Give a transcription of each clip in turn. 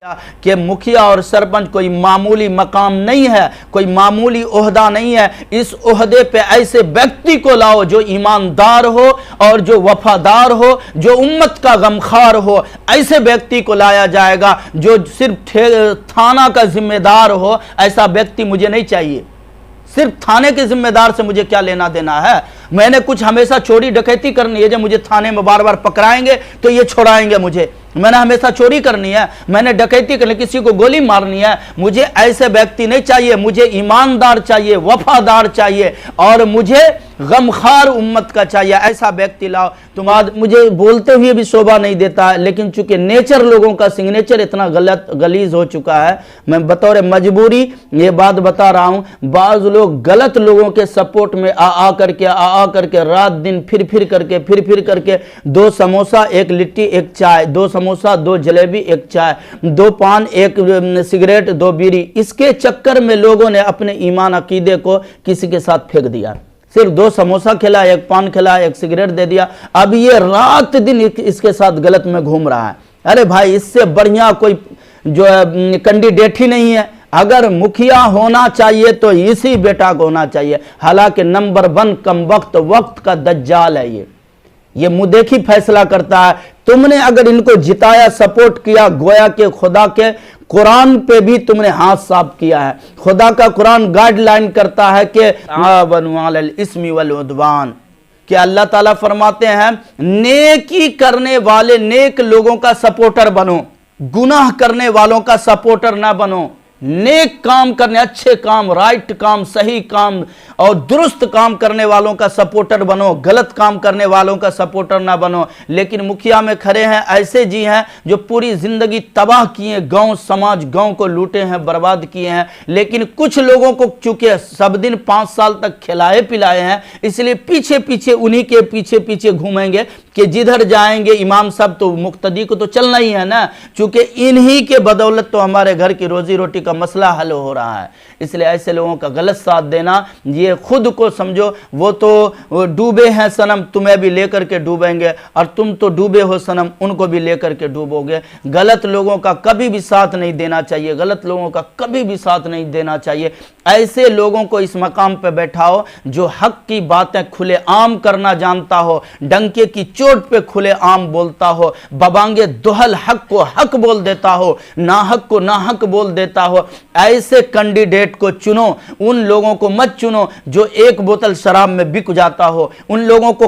کہ मुखिया और सरपंच कोई मामूली मकाम नहीं है, कोई मामूली ओहदा नहीं है। इस ओहदे पे ऐसे व्यक्ति को लाओ जो ईमानदार हो और जो वफादार हो, जो उम्मत का गमखार हो। ऐसे व्यक्ति को लाया जाएगा जो सिर्फ थाना का जिम्मेदार हो। ऐसा व्यक्ति मुझे नहीं चाहिए। सिर्फ थाने के जिम्मेदार से मुझे क्या लेना देना है। मैंने कुछ हमेशा चोरी डकैती करनी है, जब मुझे थाने में बार बार पकड़ाएंगे तो ये छोड़ाएंगे मुझे। मैंने हमेशा चोरी करनी है, मैंने डकैती करनी, किसी को गोली मारनी है। मुझे ऐसे व्यक्ति नहीं चाहिए, मुझे ईमानदार चाहिए, वफादार चाहिए और मुझे गमखार उम्मत का चाहिए। ऐसा व्यक्ति लाओ। तुम आज मुझे बोलते हुए भी शोभा नहीं देता है, लेकिन चूंकि नेचर लोगों का सिग्नेचर इतना गलीज हो चुका है, मैं बतौर मजबूरी ये बात बता रहा हूं। बाज लोग गलत लोगों के सपोर्ट में आ करके रात दिन फिर करके 2 समोसा 1 लिट्टी 1 चाय, 2 समोसा 2 जलेबी 1 चाय, 2 पान 1 सिगरेट 2 बीड़ी, इसके चक्कर में लोगों ने अपने ईमान अकीदे को किसी के साथ फेंक दिया। सिर्फ 2 समोसा खिला, 1 पान खिला, 1 सिगरेट दे दिया, अब ये रात दिन इसके साथ गलत में घूम रहा है। अरे भाई, इससे बढ़िया कोई जो कैंडिडेट ही नहीं है। अगर मुखिया होना चाहिए तो इसी बेटा को होना चाहिए। हालांकि नंबर 1 कम वक्त का दज्जाल है ये मुंह देखी फैसला करता है। तुमने अगर इनको जिताया, सपोर्ट किया, गोया के खुदा के कुरान पे भी तुमने हाथ साफ किया है। खुदा का कुरान गाइडलाइन करता है कि इस्मी वल उद्वान, कि अल्लाह ताला फरमाते हैं नेकी करने वाले नेक लोगों का सपोर्टर बनो, गुनाह करने वालों का सपोर्टर ना बनो। नेक काम करने, अच्छे काम, राइट काम, सही काम और दुरुस्त काम करने वालों का सपोर्टर बनो, गलत काम करने वालों का सपोर्टर ना बनो। लेकिन मुखिया में खड़े हैं ऐसे जी हैं जो पूरी जिंदगी तबाह किए, गांव समाज गांव को लूटे हैं, बर्बाद किए हैं। लेकिन कुछ लोगों को चूंकि सब दिन 5 साल तक खिलाए पिलाए हैं, इसलिए पीछे उन्हीं के पीछे घूमेंगे कि जिधर जाएंगे इमाम साहब तो मुक्तदी को तो चलना ही है ना। चूंकि इन्हीं के बदौलत तो हमारे घर की रोजी रोटी का मसला हल हो रहा है। इसलिए ऐसे लोगों का गलत साथ देना, ये खुद को समझो वो तो डूबे हैं सनम, तुम्हें भी लेकर के डूबेंगे, और तुम तो डूबे हो सनम, उनको भी लेकर के डूबोगे। गलत लोगों का कभी भी साथ नहीं देना चाहिए, गलत लोगों का कभी भी साथ नहीं देना चाहिए। ऐसे लोगों को इस मकाम पे बैठाओ जो हक की बातें खुले आम करना जानता हो, डंके की चोट पे खुले आम बोलता हो, बबांगे दुहल हक को हक बोल देता हो, नाहक को नाहक बोल देता हो। ऐसे कैंडिडेट को चुनो। उन लोगों को मत चुनो जो 1 बोतल शराब में बिक जाता हो। उन लोगों को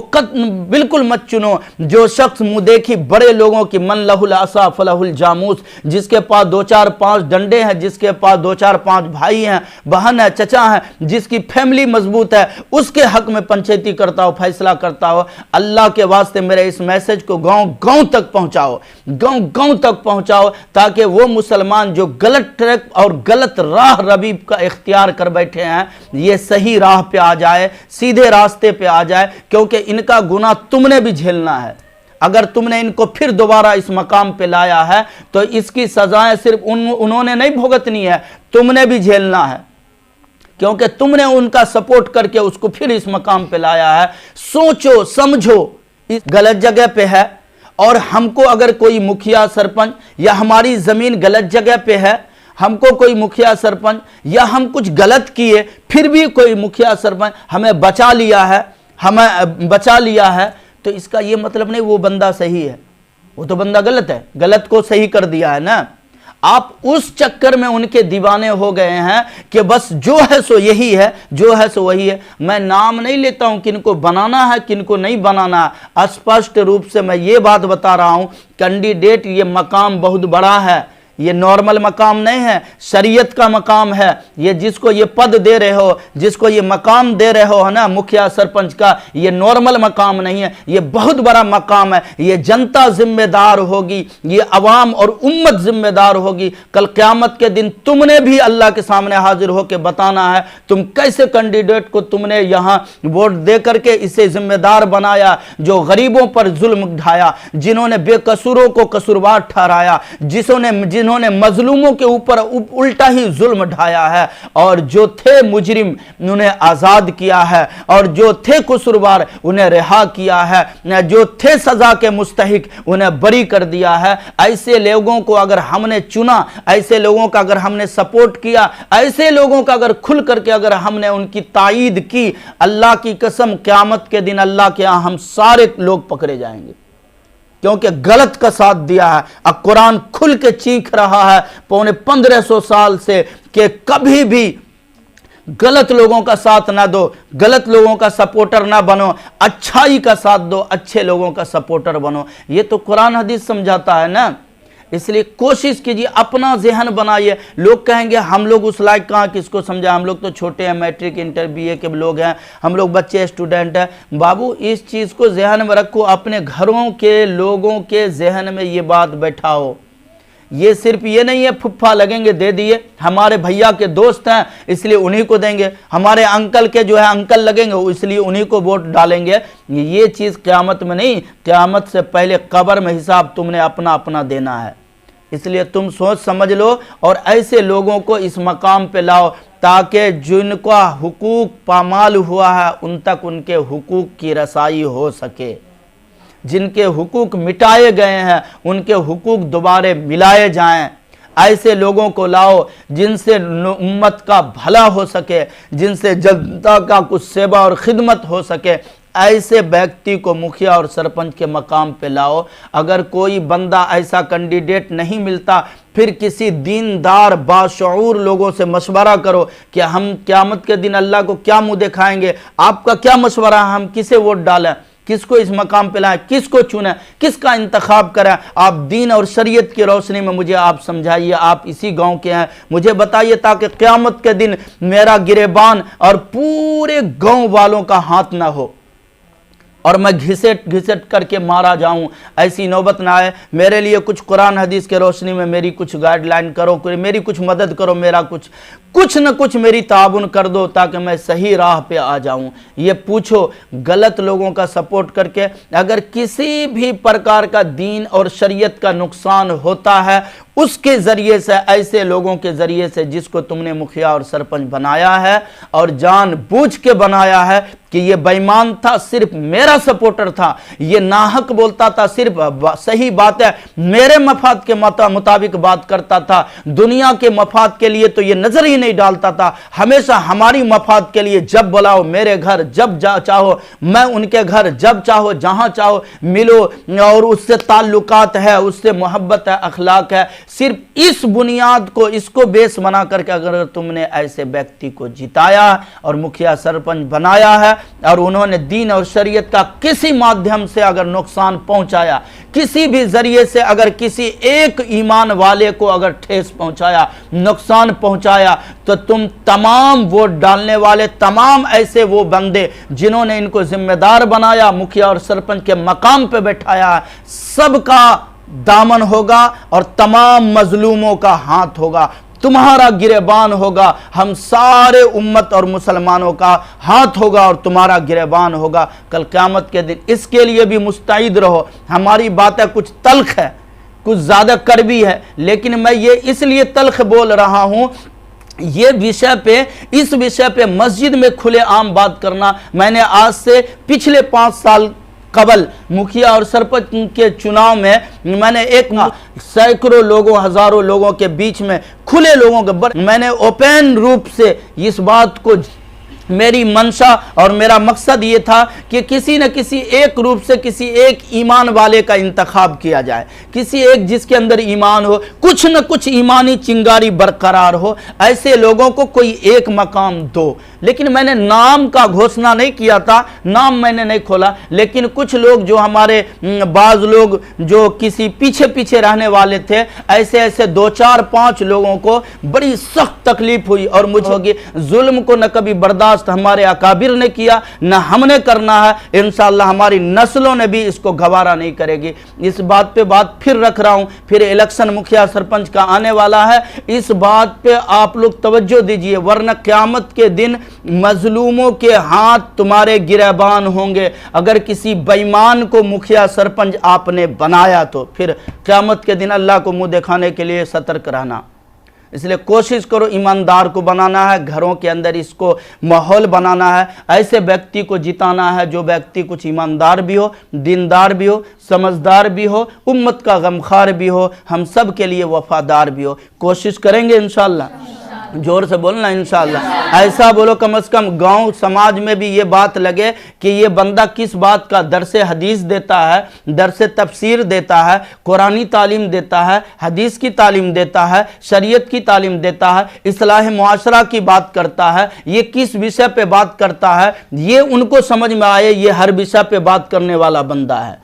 बिल्कुल मत चुनो जो शख्स मुंह देखी बड़े लोगों की, मन लहुल आसा फलहुल जामूस, जिसके पास 2 4 5 डंडे हैं, जिसके पास 2 4 5 भाई हैं, बहन है, चचा है, जिसकी फैमिली मजबूत है, उसके हक में पंचायती करता हो, फैसला करता हो। अल्लाह के वास्ते मेरे इस मैसेज को गांव तक पहुंचाओ, गांव तक पहुंचाओ, ताकि वो मुसलमान जो गलत ट्रैक और गलत राह रबीब का इख्तियार कर बैठे हैं, ये सही राह पे आ जाए, सीधे रास्ते पे आ जाए। क्योंकि इनका गुनाह तुमने भी झेलना है। अगर तुमने इनको फिर दोबारा इस मकाम पे लाया है तो इसकी सजाएं सिर्फ उन्होंने नहीं भुगतनी है, तुमने भी झेलना है। क्योंकि तुमने उनका सपोर्ट करके उसको फिर इस मकाम पे लाया है। सोचो समझो, इस गलत जगह पे है। और हमको अगर कोई मुखिया सरपंच या हमारी जमीन गलत जगह पे है, हमको कोई मुखिया सरपंच या हम कुछ गलत किए फिर भी कोई मुखिया सरपंच हमें बचा लिया है, तो इसका ये मतलब नहीं वो बंदा सही है, वो तो बंदा गलत है, गलत को सही कर दिया है ना। आप उस चक्कर में उनके दीवाने हो गए हैं कि बस जो है सो यही है, जो है सो वही है। मैं नाम नहीं लेता हूं किनको बनाना है किनको नहीं बनाना है। स्पष्ट रूप से मैं ये बात बता रहा हूं, कैंडिडेट ये मकाम बहुत बड़ा है, ये नॉर्मल मकाम नहीं है, शरीयत का मकाम है। ये जिसको ये पद दे रहे हो, जिसको ये मकाम दे रहे हो है ना मुखिया सरपंच का, ये नॉर्मल मकाम नहीं है, ये बहुत बड़ा मकाम है। ये जनता जिम्मेदार होगी, ये अवाम और उम्मत जिम्मेदार होगी। कल क़यामत के दिन तुमने भी अल्लाह के सामने हाजिर होकर बताना है तुम कैसे कैंडिडेट को तुमने यहाँ वोट दे करके इसे जिम्मेदार बनाया, जो गरीबों पर जुल्म ढाया, जिन्होंने बेकसूरों को कसूरवार ठहराया, जिन्होंने इन्होंने मजलूमों के ऊपर उल्टा ही जुल्म ढाया है, और जो थे मुजरिम उन्हें आज़ाद किया है, और जो थे कसूरवार उन्हें रिहा किया है, जो थे सज़ा के मुस्तहिक उन्हें बरी कर दिया है। ऐसे लोगों को अगर हमने चुना, ऐसे लोगों का अगर हमने सपोर्ट किया, ऐसे लोगों का अगर खुल करके अगर हमने उनकी तायीद की, अल्लाह की कसम क़यामत के दिन अल्लाह के यहाँ हम सारे लोग पकड़े जाएंगे, क्योंकि गलत का साथ दिया है। अब कुरान खुल के चीख रहा है पौने 1500 साल से कि कभी भी गलत लोगों का साथ ना दो, गलत लोगों का सपोर्टर ना बनो, अच्छाई का साथ दो, अच्छे लोगों का सपोर्टर बनो। ये तो कुरान हदीस समझाता है ना। इसलिए कोशिश कीजिए, अपना ज़हन बनाइए। लोग कहेंगे हम लोग उस लायक कहाँ किसको समझा, हम लोग तो छोटे हैं, मैट्रिक इंटर BA के लोग हैं, हम लोग बच्चे स्टूडेंट हैं। बाबू इस चीज़ को ज़हन में रखो, अपने घरों के लोगों के ज़हन में ये बात बैठाओ। ये सिर्फ ये नहीं है फुफ्फा लगेंगे दे दिए, हमारे भैया के दोस्त हैं इसलिए उन्हीं को देंगे, हमारे अंकल के जो है अंकल लगेंगे इसलिए उन्हीं को वोट डालेंगे। ये चीज़ क़यामत में नहीं, क़यामत से पहले कब्र में हिसाब तुमने अपना अपना देना है। इसलिए तुम सोच समझ लो और ऐसे लोगों को इस मकाम पे लाओ ताकि जिनका हुकूक पामाल हुआ है उन तक उनके हुकूक की रसाई हो सके, जिनके हुकूक मिटाए गए हैं उनके हुकूक दोबारे मिलाए जाएं। ऐसे लोगों को लाओ जिनसे उम्मत का भला हो सके, जिनसे जनता का कुछ सेवा और खिदमत हो सके। ऐसे व्यक्ति को मुखिया और सरपंच के मकाम पे लाओ। अगर कोई बंदा ऐसा कैंडिडेट नहीं मिलता, फिर किसी दीनदार बाशऊर लोगों से मशवरा करो कि हम क़यामत के दिन अल्लाह को क्या मुंह दिखाएंगे, आपका क्या मशवरा है, हम किसे वोट डालें, किसको इस मकाम पे लाएं, किसको चुनें, किसका इंतखाब करें। आप दीन और शरीयत की रोशनी में मुझे आप समझाइए, आप इसी गांव के हैं, मुझे बताइए ताकि क़यामत के दिन मेरा गिरेबान और पूरे गांव वालों का हाथ ना हो और मैं घिसेट घिसेट करके मारा जाऊं। ऐसी नौबत ना आए। मेरे लिए कुछ कुरान हदीस के रोशनी में मेरी कुछ गाइडलाइन करो, मेरी कुछ मदद करो, मेरा कुछ न कुछ मेरी ताबुन कर दो ताकि मैं सही राह पे आ जाऊं। ये पूछो, गलत लोगों का सपोर्ट करके अगर किसी भी प्रकार का दीन और शरीयत का नुकसान होता है, उसके ज़रिए से, ऐसे लोगों के ज़रिए से जिसको तुमने मुखिया और सरपंच बनाया है और जानबूझ के बनाया है कि ये बेईमान था, सिर्फ मेरा सपोर्टर था, ये नाहक बोलता था, सिर्फ सही बात है मेरे मफाद के मुताबिक बात करता था, दुनिया के मफाद के लिए तो ये नजर ही नहीं डालता था, हमेशा हमारी मफाद के लिए जब बुलाओ मेरे घर, जब चाहो मैं उनके घर, जब चाहो जहां चाहो मिलो, और उससे ताल्लुकात है, उससे मोहब्बत है, अखलाक है। सिर्फ इस बुनियाद को, इसको बेस बना करके अगर तुमने ऐसे व्यक्ति को जिताया और मुखिया सरपंच बनाया है और उन्होंने दीन और शरीयत का किसी माध्यम से अगर नुकसान पहुंचाया, किसी भी जरिए से अगर किसी एक ईमान वाले को अगर ठेस पहुंचाया, नुकसान पहुंचाया, तो तुम तमाम वोट डालने वाले, तमाम ऐसे वो बंदे जिन्होंने इनको जिम्मेदार बनाया, मुखिया और सरपंच के मकाम पे बैठाया, सबका दामन होगा और तमाम मजलूमों का हाथ होगा, तुम्हारा गिरेबान होगा, हम सारे उम्मत और मुसलमानों का हाथ होगा और तुम्हारा गिरेबान होगा कल क़यामत के दिन। इसके लिए भी मुस्तैद रहो। हमारी बातें कुछ तल्ख है, कुछ ज़्यादा कड़वी है, लेकिन मैं ये इसलिए तल्ख बोल रहा हूँ, ये इस विषय पे मस्जिद में खुले आम बात करना, मैंने आज से पिछले 5 साल कबल मुखिया और सरपंच के चुनाव में मैंने सैकड़ों लोगों, हजारों लोगों के बीच में, खुले लोगों के मैंने ओपन रूप से इस बात को, मेरी मंशा और मेरा मकसद ये था कि किसी न किसी एक रूप से किसी एक ईमान वाले का इंतखाब किया जाए, किसी एक जिसके अंदर ईमान हो, कुछ न कुछ ईमानी चिंगारी बरकरार हो, ऐसे लोगों को कोई एक मकाम दो। लेकिन मैंने नाम का घोषणा नहीं किया था, नाम मैंने नहीं खोला, लेकिन कुछ लोग जो हमारे बाज लोग जो किसी पीछे पीछे रहने वाले थे, ऐसे 2, 4, 5 लोगों को बड़ी सख्त तकलीफ हुई और मुझे होगी, जुल्म को न कभी बर्दाश्त बर्दाश्त हमारे अकाबिर ने किया, न हमने करना है, इंशाअल्लाह हमारी नस्लों ने भी इसको गवारा नहीं करेगी। इस बात पे बात फिर रख रहा हूं, फिर इलेक्शन मुखिया सरपंच का आने वाला है, इस बात पे आप लोग तवज्जो दीजिए, वरना क़यामत के दिन मजलूमों के हाथ तुम्हारे गिरबान होंगे। अगर किसी बेईमान को मुखिया सरपंच आपने बनाया तो फिर क़यामत के दिन अल्लाह को मुंह दिखाने के लिए सतर्क रहना। इसलिए कोशिश करो ईमानदार को बनाना है, घरों के अंदर इसको माहौल बनाना है, ऐसे व्यक्ति को जिताना है जो व्यक्ति कुछ ईमानदार भी हो, दीनदार भी हो, समझदार भी हो, उम्मत का गमखार भी हो, हम सब के लिए वफादार भी हो। कोशिश करेंगे इंशाअल्लाह, जोर से बोलना इंशाअल्लाह। ऐसा बोलो कम से कम गांव समाज में भी ये बात लगे कि ये बंदा किस बात का दरसे हदीस देता है, दरसे तफसीर देता है, कुरानी तालीम देता है, हदीस की तालीम देता है, शरीयत की तालीम देता है, इस्लाह मुआशरा की बात करता है, ये किस विषय पे बात करता है, ये उनको समझ में आए ये हर विषय पे बात करने वाला बंदा है,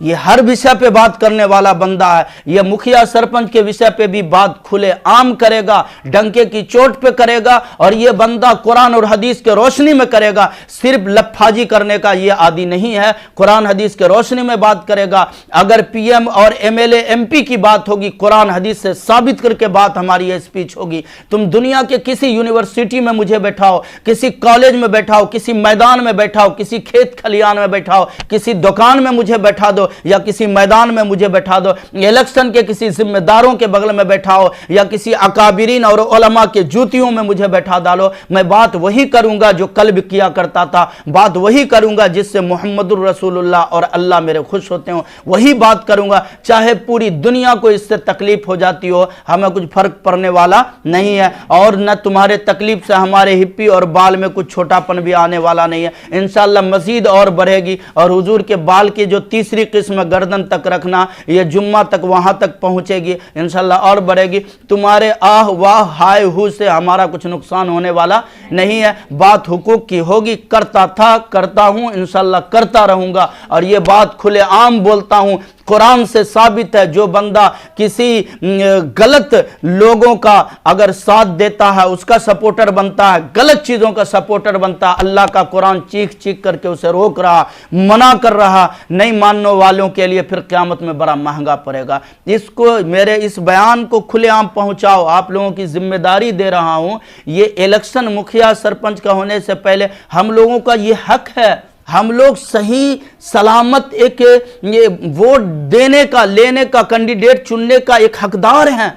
ये हर विषय पे बात करने वाला बंदा है। ये मुखिया सरपंच के विषय पे भी बात खुले आम करेगा, डंके की चोट पे करेगा, और ये बंदा कुरान और हदीस के रोशनी में करेगा, सिर्फ लफाजी करने का ये आदी नहीं है, कुरान हदीस के रोशनी में बात करेगा। अगर पीएम और एमएलए एमपी की बात होगी, कुरान हदीस से साबित करके बात हमारी ये स्पीच होगी। तुम दुनिया के किसी यूनिवर्सिटी में मुझे बैठाओ, किसी कॉलेज में बैठाओ, किसी मैदान में बैठाओ, किसी खेत खलियान में बैठाओ, किसी दुकान में मुझे बैठा दो या किसी मैदान में मुझे बैठा दो, इलेक्शन के किसी जिम्मेदारों के बगल में बैठाओ या किसी अकाबिरीन और उलमा के जूतियों में मुझे बैठा डालो, मैं बात वही करूंगा जो कल भी किया करता था, बात वही करूंगा जिससे मुहम्मदुर रसूलुल्लाह और अल्लाह मेरे खुश होते हो, वही बात करूंगा। चाहे पूरी दुनिया को इससे तकलीफ हो जाती हो, हमें कुछ फर्क पड़ने वाला नहीं है, और न तुम्हारे तकलीफ से हमारे हिप्पी और बाल में कुछ छोटापन भी आने वाला नहीं है। इंशाअल्लाह मजीद और बढ़ेगी, और हुजूर के बाल की जो तीसरी किस्म गर्दन तक रखना, ये जुम्मा तक वहां तक पहुंचेगी इंशाअल्लाह, और बढ़ेगी। तुम्हारे आह वाह हाय हू से हमारा कुछ नुकसान होने वाला नहीं है। बात हुकूक की होगी, करता था, करता हूं, इंशाअल्लाह करता रहूंगा, और ये बात खुले आम बोलता हूं। कुरान से साबित है, जो बंदा किसी गलत लोगों का अगर साथ देता है, उसका सपोर्टर बनता है, गलत चीजों का सपोर्टर बनता है, अल्लाह का कुरान चीख चीख करके उसे रोक रहा, मना कर रहा, नहीं मानने वालों के लिए फिर क़यामत में बड़ा महंगा पड़ेगा। इसको, मेरे इस बयान को खुलेआम पहुंचाओ, आप लोगों की जिम्मेदारी दे रहा हूं। ये इलेक्शन मुखिया सरपंच का होने से पहले हम लोगों का ये हक है, हम लोग सही सलामत एक ये वोट देने का, लेने का, कैंडिडेट चुनने का एक हकदार हैं।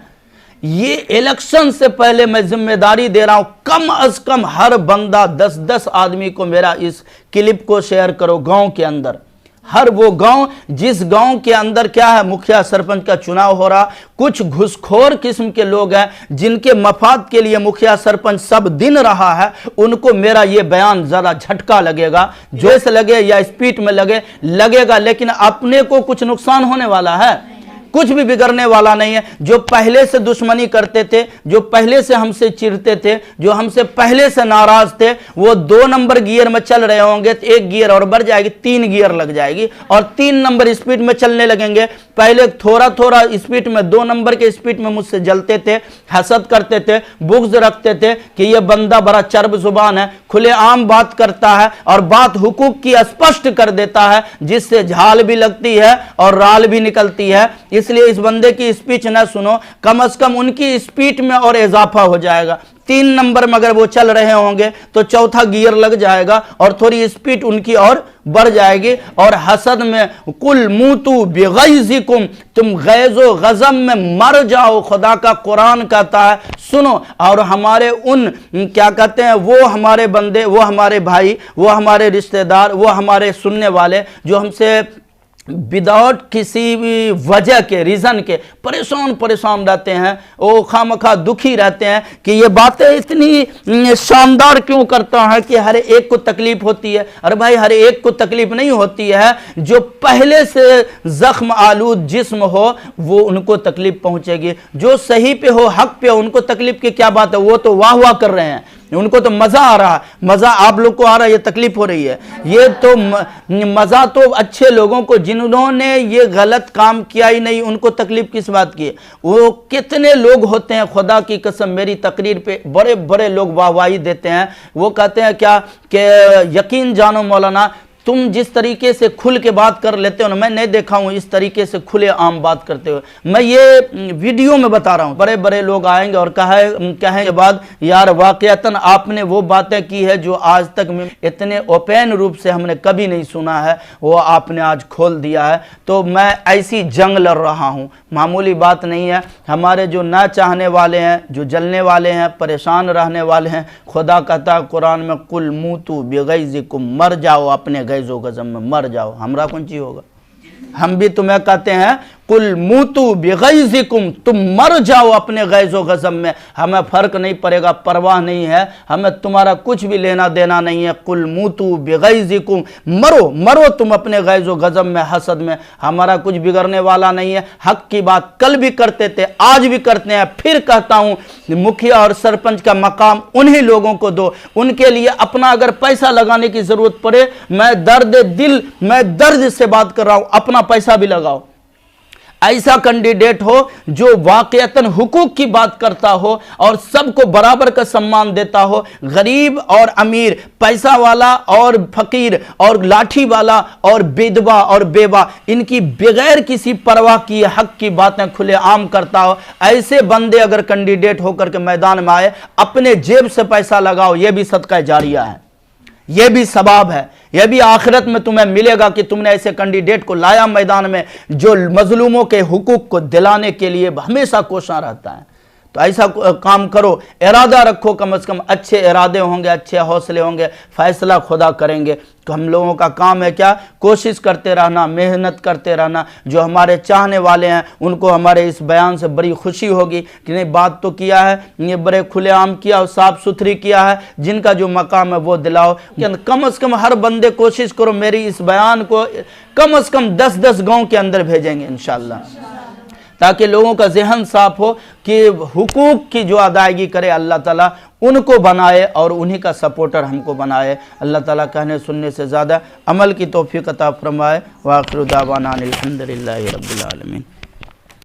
ये इलेक्शन से पहले मैं जिम्मेदारी दे रहा हूं, कम अज कम हर बंदा 10-10 आदमी को मेरा इस क्लिप को शेयर करो। गांव के अंदर, हर वो गांव जिस गांव के अंदर क्या है, मुखिया सरपंच का चुनाव हो रहा, कुछ घुसखोर किस्म के लोग हैं जिनके मफाद के लिए मुखिया सरपंच सब दिन रहा है, उनको मेरा ये बयान ज़्यादा झटका लगेगा, जोश लगे या स्पीड में लगेगा, लेकिन अपने को कुछ नुकसान होने वाला है, कुछ भी बिगड़ने वाला नहीं है। जो पहले से दुश्मनी करते थे, जो पहले से हमसे चिढ़ते थे, जो हमसे पहले से नाराज थे, वो 2 नंबर गियर में चल रहे होंगे तो 1 गियर और बढ़ जाएगी, 3 गियर लग जाएगी, और 3 नंबर स्पीड में चलने लगेंगे। पहले थोड़ा थोड़ा स्पीड में, 2 नंबर के स्पीड में मुझसे जलते थे, हसद करते थे, बुग़्ज़ रखते थे कि ये बंदा बड़ा चर्ब जुबान है, खुलेआम बात करता है और बात हुकूक की स्पष्ट कर देता है, जिससे झाल भी लगती है और राल भी निकलती है। इसलिए इस बंदे की स्पीच ना सुनो, कम से कम उनकी स्पीड में और इजाफा हो जाएगा। 3 नंबर में अगर वो चल रहे होंगे तो 4था गियर लग जाएगा और थोड़ी स्पीड उनकी और बढ़ जाएगी। और हसद में कुल मूतू बिगैज़िकुम, तुम गैज़ो गज़ब में मर जाओ, खुदा का कुरान कहता है, सुनो। और हमारे उन क्या कहते हैं, वो हमारे बंदे, वो हमारे भाई, वो हमारे रिश्तेदार, वो हमारे सुनने वाले जो हमसे विदाउट किसी भी वजह के, रीज़न के परेशान रहते हैं, वो खामखा दुखी रहते हैं कि ये बातें इतनी शानदार क्यों करता है कि हर एक को तकलीफ होती है। अरे भाई, हर एक को तकलीफ नहीं होती है, जो पहले से जख्म आलूद जिस्म हो वो उनको तकलीफ पहुंचेगी, जो सही पे हो, हक पे हो, उनको तकलीफ की क्या बात है, वो तो वाह वाह कर रहे हैं। उनको तो मज़ा आ रहा है, मज़ा आप लोग को आ रहा है, ये तकलीफ हो रही है। ये तो मज़ा तो अच्छे लोगों को, जिन्होंने ये गलत काम किया ही नहीं, उनको तकलीफ किस बात की है। वो कितने लोग होते हैं, खुदा की कसम, मेरी तकरीर पे बड़े बड़े लोग वाहवाही देते हैं। वो कहते हैं क्या कि यकीन जानो मौलाना, तुम जिस तरीके से खुल के बात कर लेते हो ना, मैं नहीं देखा हूं इस तरीके से खुले आम बात करते हुए। मैं ये वीडियो में बता रहा हूं। बड़े बड़े लोग आएंगे और कहें के बाद, यार वाकईतन आपने वो बातें की है जो आज तक में इतने ओपन रूप से हमने कभी नहीं सुना है, वो आपने आज खोल दिया है। तो मैं ऐसी जंग लड़ रहा हूं, मामूली बात नहीं है। हमारे जो ना चाहने वाले हैं, जो जलने वाले हैं, परेशान रहने वाले हैं, खुदा कहता है कुरान में, कुल मूतू बिगैज़िकुम, मर जाओ अपने गैज़ो गज़म में, मर जाओ। हमरा कौन चीज होगा? हम भी तुम्हें कहते हैं कुल मूतू बिगैज़िकुम, तुम मर जाओ अपने गैज़ो गज़म में। हमें फर्क नहीं पड़ेगा, परवाह नहीं है, हमें तुम्हारा कुछ भी लेना देना नहीं है। कुल मूतू बिगैज़िकुम, मरो मरो तुम अपने गैज़ो गज़म में, हसद में। हमारा कुछ बिगड़ने वाला नहीं है। हक की बात कल भी करते थे, आज भी करते हैं, फिर कहता हूं, मुखिया और सरपंच का मकाम उन्हीं लोगों को दो। उनके लिए अपना अगर पैसा लगाने की जरूरत पड़े, मैं दर्द से बात कर रहा हूं, अपना पैसा भी लगाओ। ऐसा कैंडिडेट हो जो वाकईतन हुकूक की बात करता हो और सबको बराबर का सम्मान देता हो, गरीब और अमीर, पैसा वाला और फकीर, और लाठी वाला और विधवा और बेवा, इनकी बगैर किसी परवाह की हक की बातें खुले आम करता हो। ऐसे बंदे अगर कैंडिडेट होकर के मैदान में आए, अपने जेब से पैसा लगाओ, यह भी सदका जारिया है, यह भी सवाब है, यह भी आखिरत में तुम्हें मिलेगा कि तुमने ऐसे कैंडिडेट को लाया मैदान में जो मजलूमों के हुकूक को दिलाने के लिए हमेशा कोशिश रहता है। तो ऐसा काम करो, इरादा रखो, कम से कम अच्छे इरादे होंगे, अच्छे हौसले होंगे, फैसला खुदा करेंगे। तो हम लोगों का काम है क्या? कोशिश करते रहना, मेहनत करते रहना। जो हमारे चाहने वाले हैं उनको हमारे इस बयान से बड़ी खुशी होगी कि नहीं, बात तो किया है, ये बड़े खुलेआम किया और साफ सुथरी किया है, जिनका जो मकाम है वो दिलाओ। कम से कम हर बंदे कोशिश करो, मेरी इस बयान को कम से कम 10-10 गाँव के अंदर भेजेंगे इंशाअल्लाह, ताकि लोगों का ज़हन साफ हो कि हुकूक की जो अदायगी करे अल्लाह ताला उनको बनाए और उन्हीं का सपोर्टर हमको बनाए। अल्लाह ताला कहने सुनने से ज़्यादा अमल की तौफीक अता फरमाए। व आखिर दावाना अनिल हम्दुलिल्लाहि रब्बिल आलमीन।